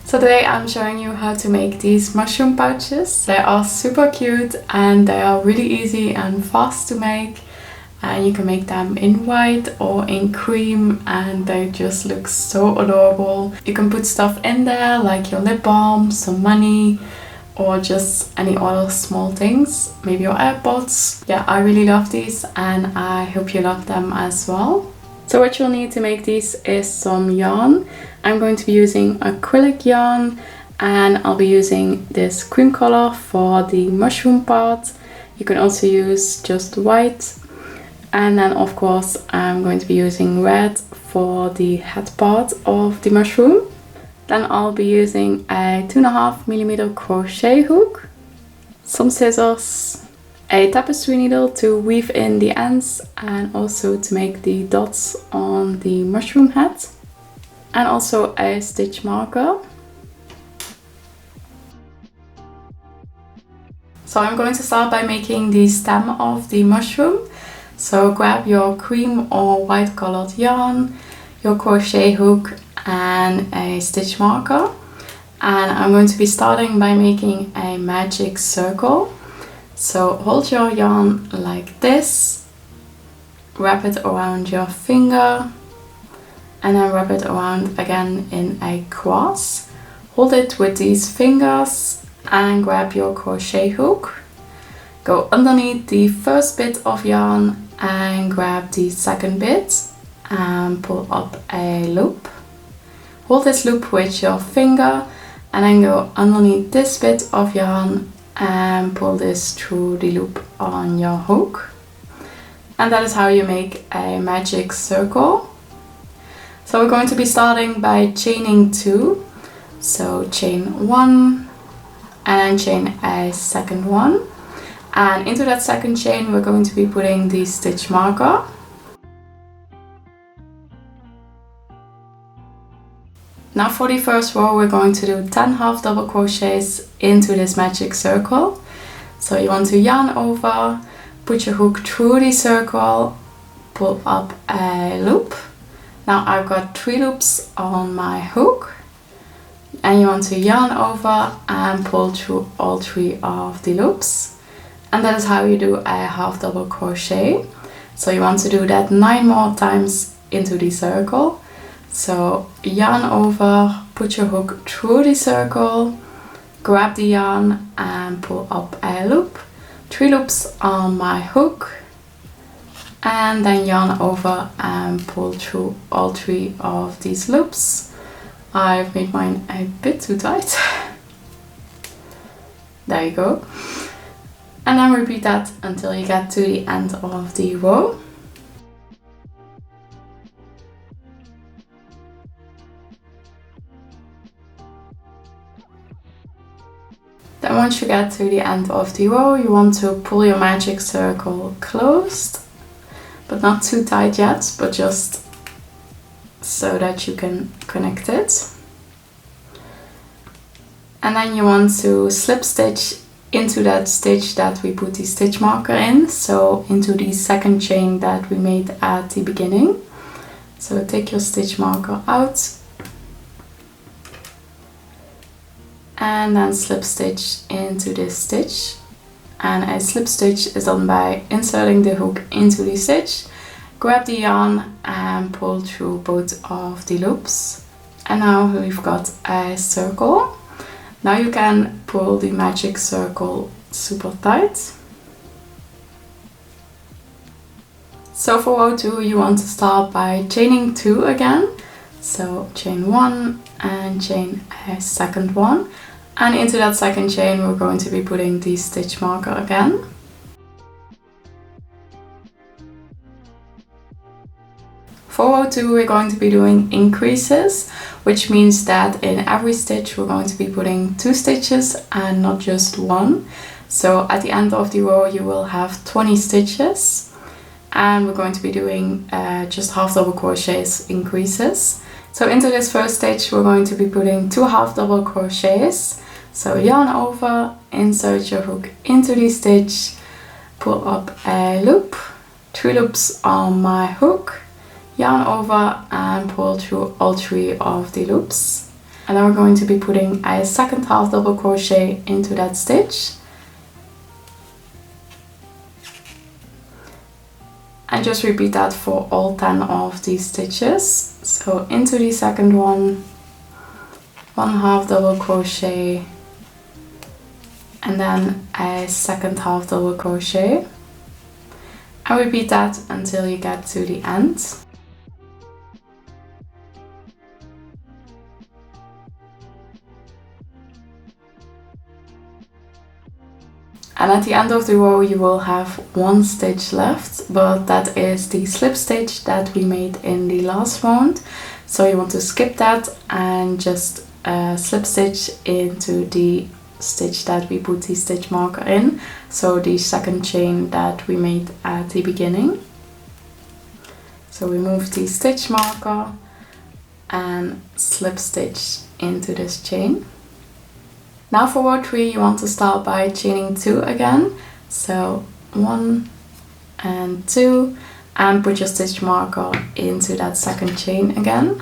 So today I'm showing you how to make these mushroom pouches. They are super cute and they are really easy and fast to make. And you can make them in white or in cream and they just look so adorable. You can put stuff in there like your lip balm, some money, or just any other small things, maybe your AirPods. Yeah, I really love these and I hope you love them as well. So what you'll need to make these is some yarn. I'm going to be using acrylic yarn and I'll be using this cream color for the mushroom part. You can also use just white. And then of course I'm going to be using red for the head part of the mushroom. Then I'll be using a 2.5mm crochet hook, some scissors, a tapestry needle to weave in the ends and also to make the dots on the mushroom head, and also a stitch marker. So I'm going to start by making the stem of the mushroom. So grab your cream or white colored yarn, your crochet hook and a stitch marker, and I'm going to be starting by making a magic circle. So hold your yarn like this, wrap it around your finger and then wrap it around again in a cross. Hold it with these fingers and grab your crochet hook. Go underneath the first bit of yarn and grab the second bit and pull up a loop. Hold this loop with your finger and then go underneath this bit of yarn and pull this through the loop on your hook. And that is how you make a magic circle. So we're going to be starting by chaining 2. So chain 1 and then chain a second one. And into that second chain we're going to be putting the stitch marker. Now for the first row we're going to do 10 half double crochets into this magic circle. So you want to yarn over, put your hook through the circle, pull up a loop. Now I've got 3 loops on my hook and you want to yarn over and pull through all 3 of the loops. And that is how you do a half double crochet. So you want to do that 9 more times into the circle. So yarn over, put your hook through the circle, grab the yarn and pull up a loop, 3 loops on my hook, and then yarn over and pull through all 3 of these loops. I've made mine a bit too tight. There you go. And then repeat that until you get to the end of the row. Then once you get to the end of the row, you want to pull your magic circle closed, but not too tight yet, but just so that you can connect it. And then you want to slip stitch into that stitch that we put the stitch marker in, so into the second chain that we made at the beginning. So take your stitch marker out and then slip stitch into this stitch, and a slip stitch is done by inserting the hook into the stitch, grab the yarn and pull through both of the loops, and now we've got a circle. Now you can pull the magic circle super tight. So for row 2 you want to start by chaining 2 again. So chain 1 and chain a second one, and into that second chain we're going to be putting the stitch marker again. For row 2 we're going to be doing increases, which means that in every stitch we're going to be putting 2 stitches and not just 1. So at the end of the row you will have 20 stitches, and we're going to be doing just half double crochets increases. So into this first stitch we're going to be putting 2 half double crochets. So yarn over, insert your hook into the stitch, pull up a loop, 3 loops on my hook, yarn over and pull through all 3 of the loops. and then we're going to be putting a second half double crochet into that stitch. And just repeat that for all 10 of these stitches. So into the second one, 1 half double crochet, and then a second half double crochet. And repeat that until you get to the end. And at the end of the row you will have 1 stitch left, but that is the slip stitch that we made in the last round. So you want to skip that and just slip stitch into the stitch that we put the stitch marker in. So the second chain that we made at the beginning. So we move the stitch marker and slip stitch into this chain. Now for row 3 you want to start by chaining 2 again. So 1 and 2, and put your stitch marker into that second chain again.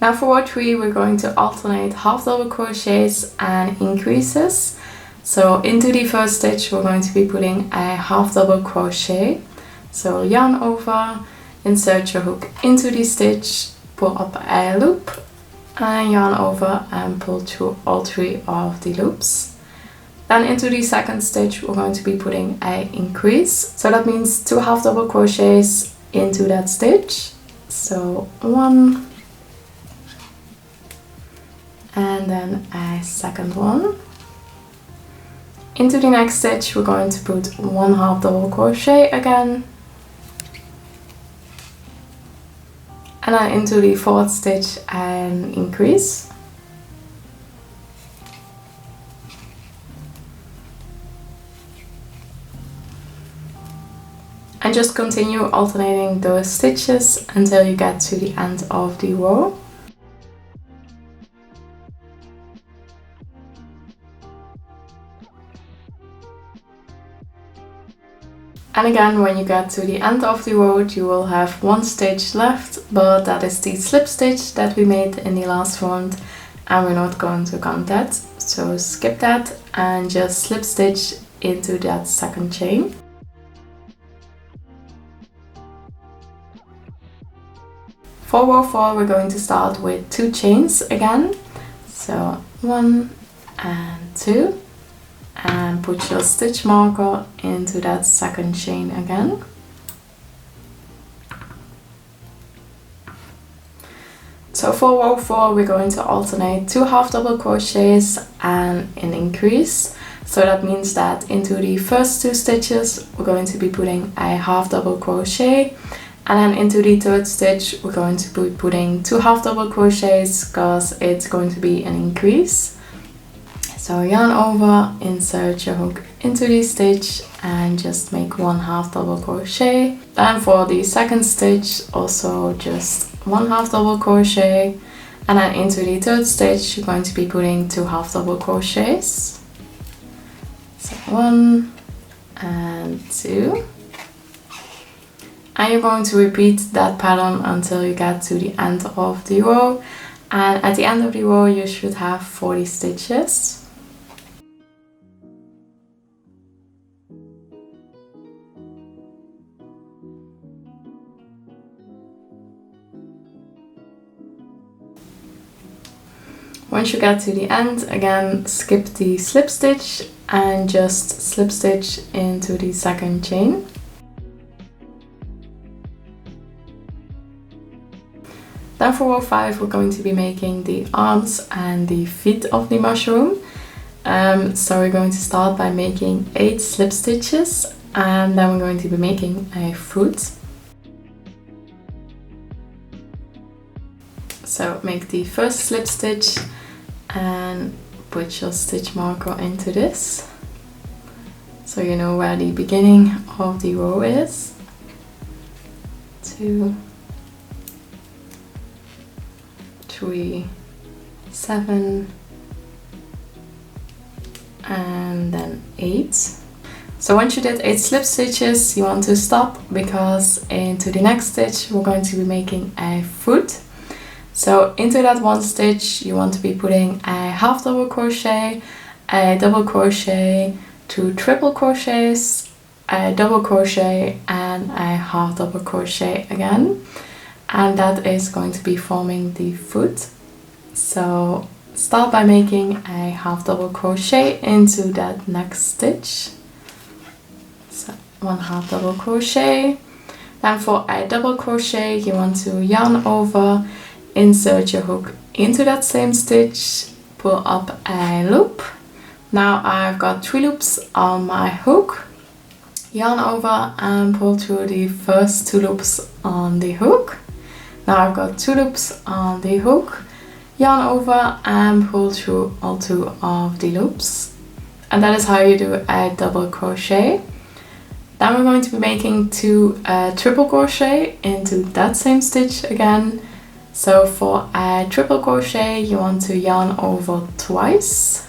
Now for row 3 we're going to alternate half double crochets and increases. So into the first stitch we're going to be putting a half double crochet. So yarn over, insert your hook into the stitch, pull up a loop, and yarn over and pull through all 3 of the loops. Then into the second stitch we're going to be putting a increase. So that means 2 half double crochets into that stitch. So 1 and then a second one. Into the next stitch we're going to put 1 half double crochet again. And then into the fourth stitch and increase. And just continue alternating those stitches until you get to the end of the row. And again, when you get to the end of the row, you will have 1 stitch left, but that is the slip stitch that we made in the last round, and we're not going to count that. So skip that and just slip stitch into that second chain. For row 4, we're going to start with 2 chains again. So 1 and 2. And put your stitch marker into that second chain again. So for row 4 we're going to alternate 2 half double crochets and an increase. So that means that into the first 2 stitches we're going to be putting a half double crochet, and then into the third stitch we're going to be putting 2 half double crochets because it's going to be an increase. So yarn over, insert your hook into the stitch and just make 1 half double crochet. Then for the second stitch also just 1 half double crochet, and then into the third stitch you're going to be putting 2 half double crochets. So 1 and 2. And you're going to repeat that pattern until you get to the end of the row, and at the end of the row you should have 40 stitches. Once you get to the end, again skip the slip stitch and just slip stitch into the second chain. Then for row 5 we're going to be making the arms and the feet of the mushroom. So we're going to start by making 8 slip stitches, and then we're going to be making a foot. So make the first slip stitch and put your stitch marker into this, so you know where the beginning of the row is. 2, 3, 7, and then 8. So once you did 8 slip stitches you want to stop, because into the next stitch we're going to be making a foot. So into that one stitch you want to be putting a half double crochet, a double crochet, 2 triple crochets, a double crochet and a half double crochet again, and that is going to be forming the foot. So start by making a half double crochet into that next stitch. So 1 half double crochet. Then for a double crochet you want to yarn over, insert your hook into that same stitch, pull up a loop. Now I've got 3 loops on my hook, yarn over and pull through the first 2 loops on the hook. Now I've got 2 loops on the hook, yarn over and pull through all 2 of the loops. And that is how you do a double crochet. Then we're going to be making 2 triple crochet into that same stitch again. So for a triple crochet you want to yarn over twice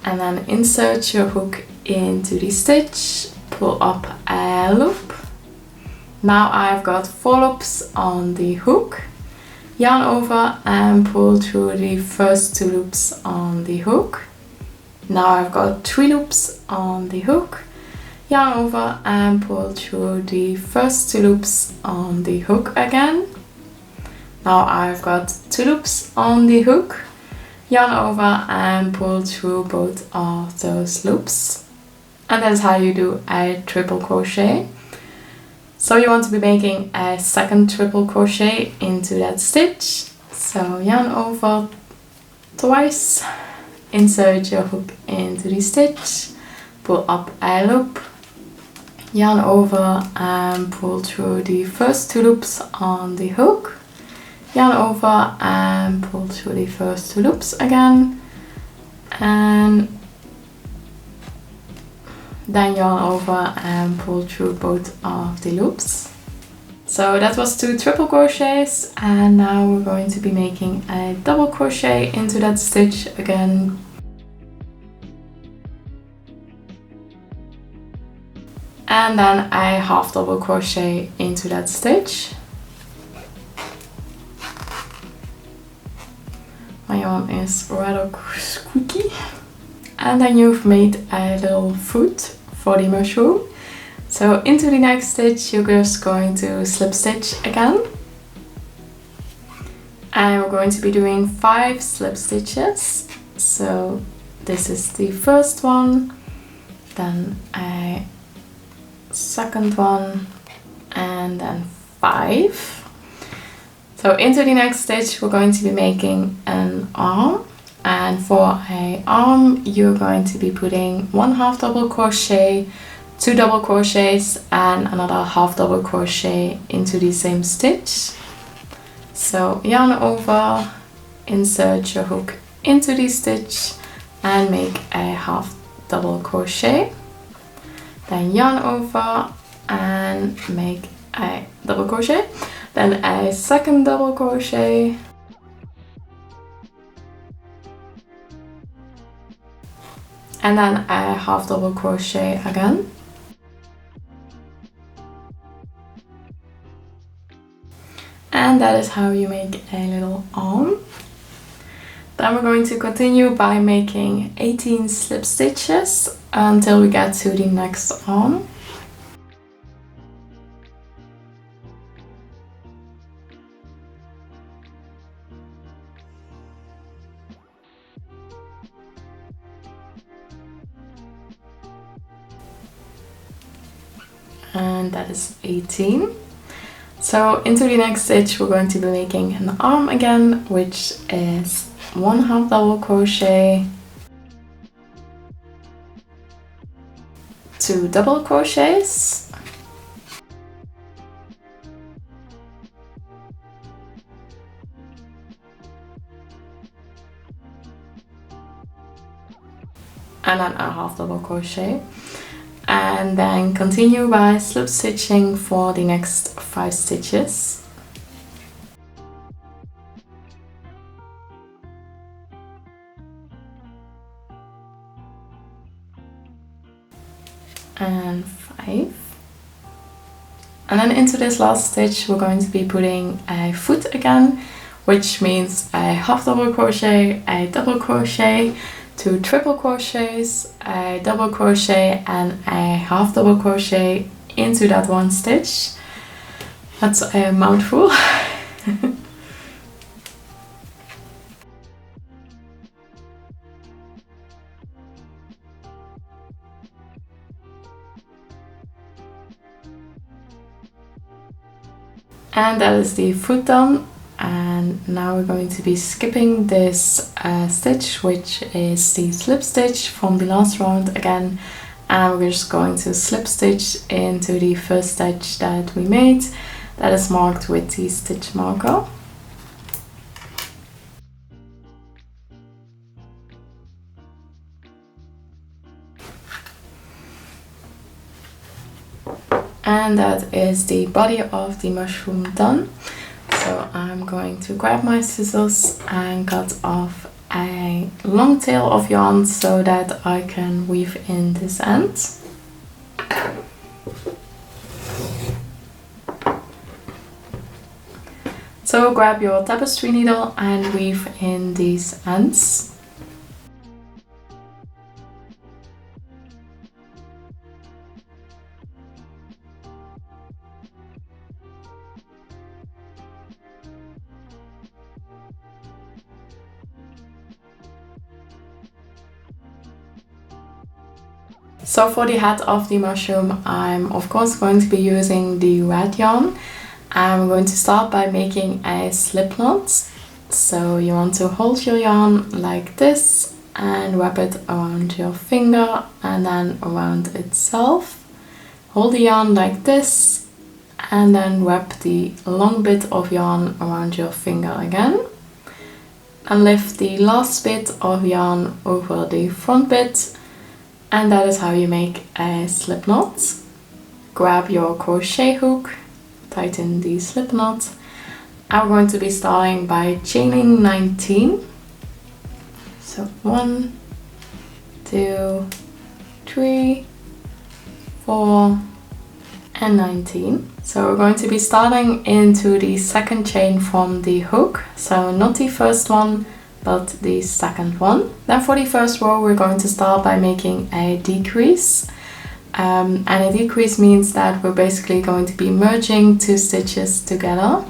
and then insert your hook into the stitch, pull up a loop. Now I've got 4 loops on the hook, yarn over and pull through the first 2 loops on the hook. Now I've got 3 loops on the hook, yarn over and pull through the first 2 loops on the hook again. Now I've got 2 loops on the hook, yarn over and pull through both of those loops. And that's how you do a triple crochet. So you want to be making a second triple crochet into that stitch. So yarn over twice, insert your hook into the stitch, pull up a loop, yarn over and pull through the first 2 loops on the hook, yarn over and pull through the first 2 loops again, and then yarn over and pull through both of the loops. So that was 2 triple crochets, and now we're going to be making a double crochet into that stitch again. And then a half double crochet into that stitch. My yarn is rather squeaky. And then you've made a little foot for the mushroom. So into the next stitch you're just going to slip stitch again. And we're going to be doing 5 slip stitches. So this is the first one, then a second one, and then 5. So into the next stitch we're going to be making an arm, and for an arm you're going to be putting 1 half double crochet, 2 double crochets and another half double crochet into the same stitch. So yarn over, insert your hook into the stitch and make a half double crochet. Then yarn over and make a double crochet, then a second double crochet, and then a half double crochet again. And that is how you make a little arm. Then we're going to continue by making 18 slip stitches until we get to the next arm. And that is 18. So into the next stitch we're going to be making an arm again, which is 1 half double crochet, 2 double crochets, and then a half double crochet, and then continue by slip stitching for the next 5 stitches. And 5, And then into this last stitch we're going to be putting a foot again, which means a half double crochet, a double crochet, 2 triple crochets, a double crochet and a half double crochet into that one stitch. That's a mouthful. And that is the foot done. And now we're going to be skipping this stitch, which is the slip stitch from the last round again, and we're just going to slip stitch into the first stitch that we made that is marked with the stitch marker. And that is the body of the mushroom done. So I'm going to grab my scissors and cut off a long tail of yarn so that I can weave in this end. So grab your tapestry needle and weave in these ends. So for the head of the mushroom, I'm of course going to be using the red yarn. I'm going to start by making a slip knot. So you want to hold your yarn like this and wrap it around your finger and then around itself. Hold the yarn like this and then wrap the long bit of yarn around your finger again. And lift the last bit of yarn over the front bit. And that is how you make a slip knot. Grab your crochet hook, tighten the slip knot. I'm going to be starting by chaining 19. So 1, 2, 3, 4, and 19. So we're going to be starting into the second chain from the hook. So not the first one, but the second one. Then for the first row we're going to start by making a decrease, and a decrease means that we're basically going to be merging 2 stitches together.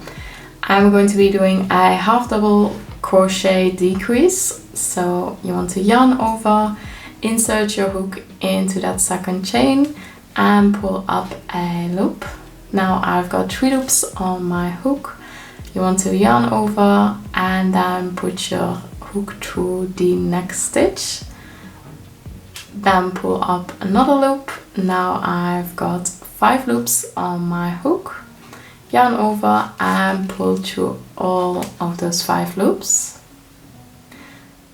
I'm going to be doing a half double crochet decrease. So you want to yarn over, insert your hook into that second chain and pull up a loop. Now I've got 3 loops on my hook. You want to yarn over and then put your hook through the next stitch. Then pull up another loop. Now I've got 5 loops on my hook. Yarn over and pull through all of those 5 loops.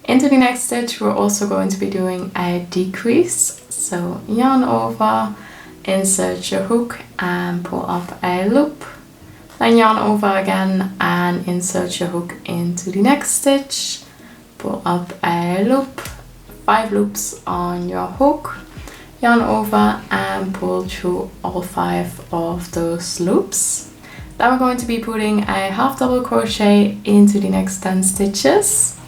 Into the next stitch we're also going to be doing a decrease. So yarn over, insert your hook and pull up a loop. Then yarn over again and insert your hook into the next stitch. Pull up a loop, 5 loops on your hook. Yarn over and pull through all 5 of those loops. Then we're going to be putting a half double crochet into the next 10 stitches.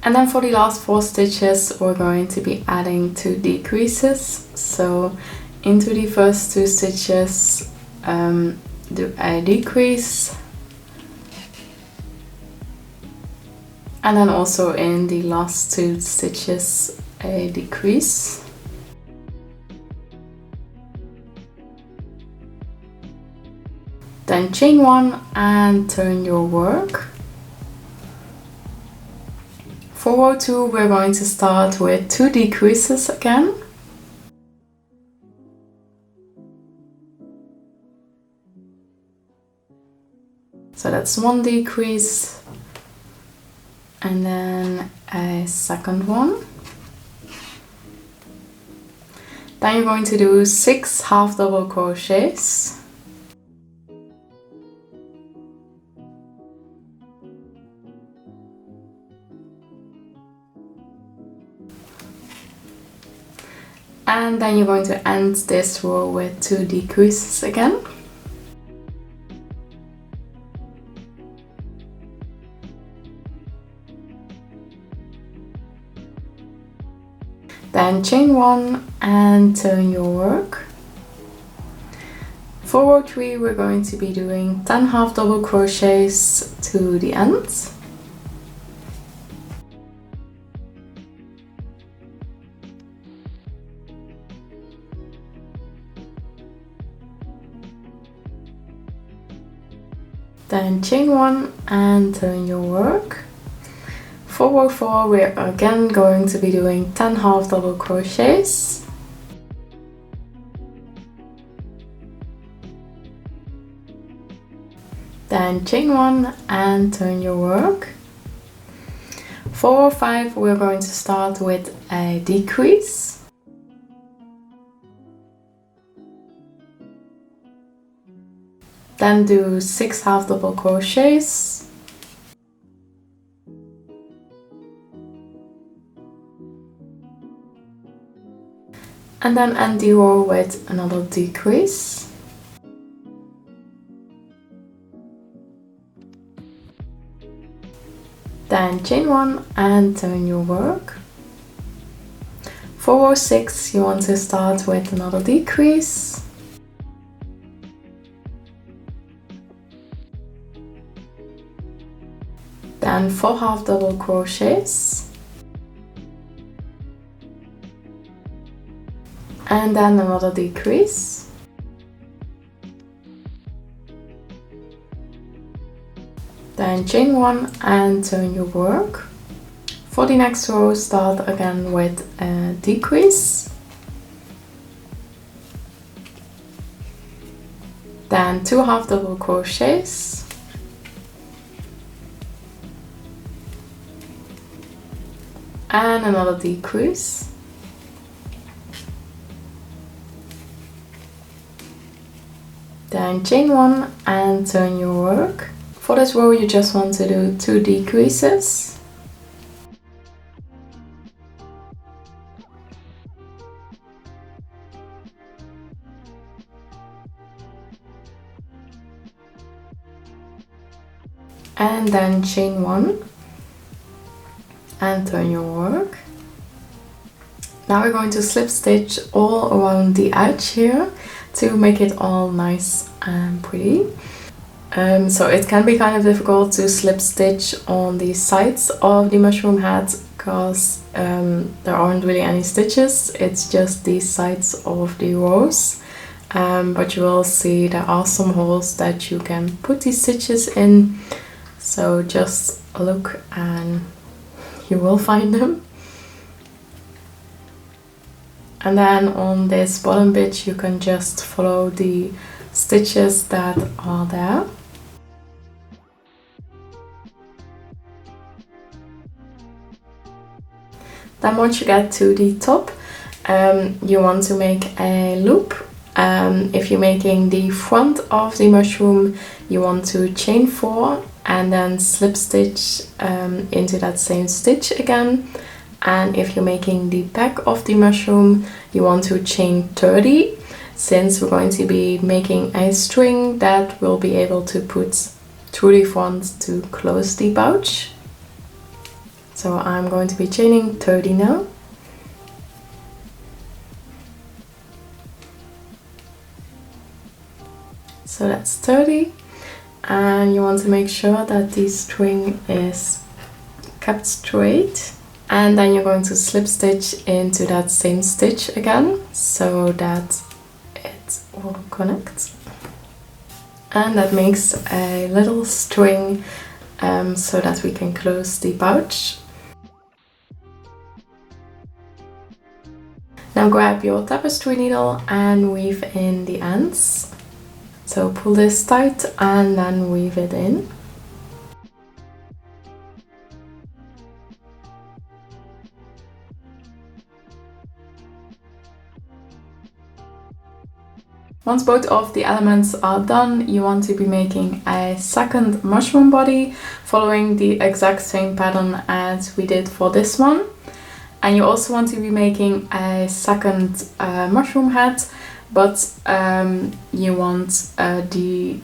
And then for the last 4 stitches we're going to be adding 2 decreases. So into the first 2 stitches do a decrease, and then also in the last 2 stitches a decrease. Then chain 1 and turn your work. For row 2 we're going to start with 2 decreases again. So that's 1 decrease and then a second one. Then you're going to do 6 half double crochets. And then you're going to end this row with 2 decreases again. Then chain 1 and turn your work. For row 3 we're going to be doing 10 half double crochets to the end. Then chain 1 and turn your work. For row 4 we're again going to be doing 10 half double crochets. Then chain 1 and turn your work. For row 5 we're going to start with a decrease. Then do 6 half double crochets. And then end the row with another decrease. Then chain 1 and turn your work. For row 6 you want to start with another decrease. Then 4 half double crochets. And then another decrease. Then chain 1 and turn your work. For the next row start again with a decrease. Then 2 half double crochets. And another decrease. Then chain 1 and turn your work. For this row you just want to do 2 decreases. And then chain 1 and turn your work. Now we're going to slip stitch all around the edge here to make it all nice and pretty. So it can be kind of difficult to slip stitch on the sides of the mushroom head because there aren't really any stitches, it's just the sides of the rows. But you will see there are some holes that you can put these stitches in, so just look and you will find them. And then on this bottom bit you can just follow the stitches that are there. Then once you get to the top, you want to make a loop. If you're making the front of the mushroom, you want to chain 4 and then slip stitch into that same stitch again. And if you're making the back of the mushroom, you want to chain 30, since we're going to be making a string that we'll be able to put through the front to close the pouch. So I'm going to be chaining 30 now. So that's 30, and you want to make sure that the string is kept straight. And then you're going to slip stitch into that same stitch again so that it will connect. And that makes a little string so that we can close the pouch. Now grab your tapestry needle and weave in the ends. So pull this tight and then weave it in. Once both of the elements are done, you want to be making a second mushroom body, following the exact same pattern as we did for this one. And you also want to be making a second mushroom head, but you want the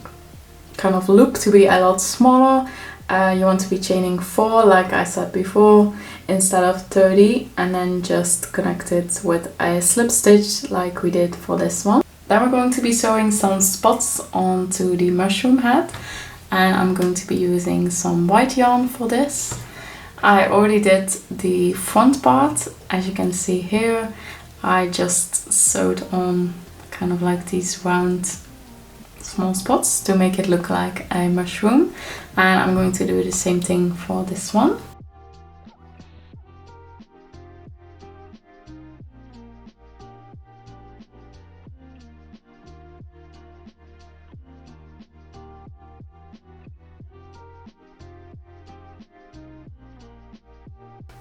kind of loop to be a lot smaller. You want to be chaining 4, like I said before, instead of 30, and then just connect it with a slip stitch like we did for this one. Then we're going to be sewing some spots onto the mushroom head, and I'm going to be using some white yarn for this. I already did the front part, as you can see here. I just sewed on kind of like these round small spots to make it look like a mushroom, and I'm going to do the same thing for this one.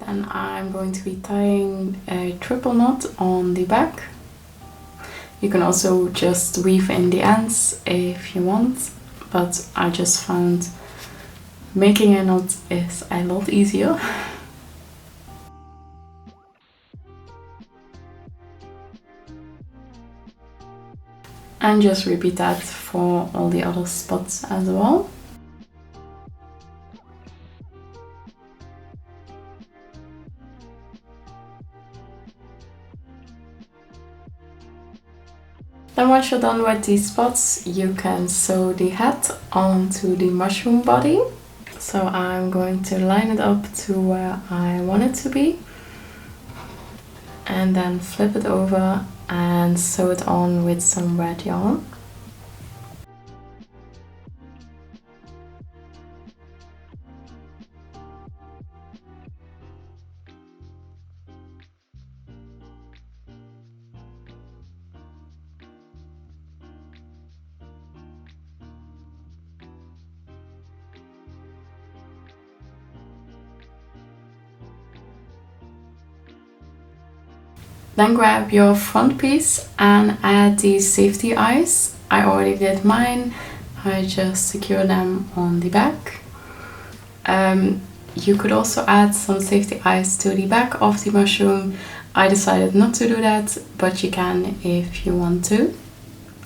Then I'm going to be tying a triple knot on the back. You can also just weave in the ends if you want, but I just found making a knot is a lot easier. And just repeat that for all the other spots as well. Then once you're done with these spots, you can sew the head onto the mushroom body. So I'm going to line it up to where I want it to be, and then flip it over and sew it on with some red yarn. Then grab your front piece and add these safety eyes. I already did mine. I just secure them on the back. You could also add some safety eyes to the back of the mushroom. I decided not to do that, but you can if you want to.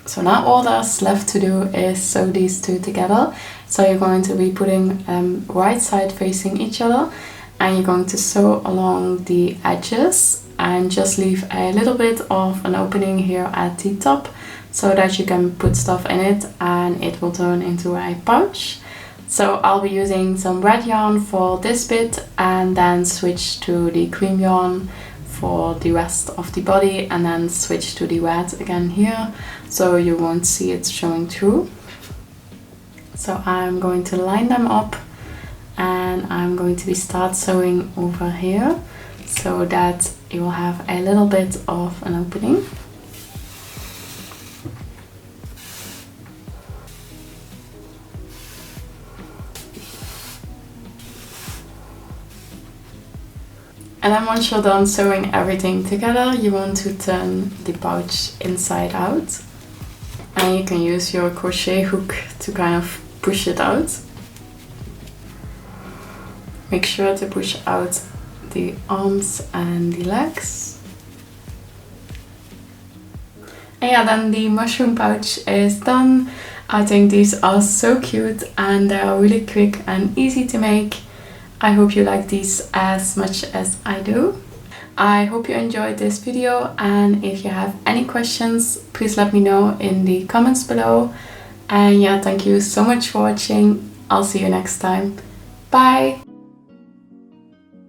So now all that's left to do is sew these two together. So you're going to be putting right side facing each other, and you're going to sew along the edges and just leave a little bit of an opening here at the top so that you can put stuff in it and it will turn into a pouch. So I'll be using some red yarn for this bit and then switch to the cream yarn for the rest of the body, and then switch to the red again here so you won't see it showing through. So I'm going to line them up, and I'm going to start sewing over here so that you will have a little bit of an opening. And then once you're done sewing everything together, you want to turn the pouch inside out, and you can use your crochet hook to kind of push it out. Make sure to push out the arms and the legs. And yeah, then the mushroom pouch is done. I think these are so cute and they are really quick and easy to make. I hope you like these as much as I do. I hope you enjoyed this video, and if you have any questions, please let me know in the comments below. And yeah, thank you so much for watching. I'll see you next time. Bye!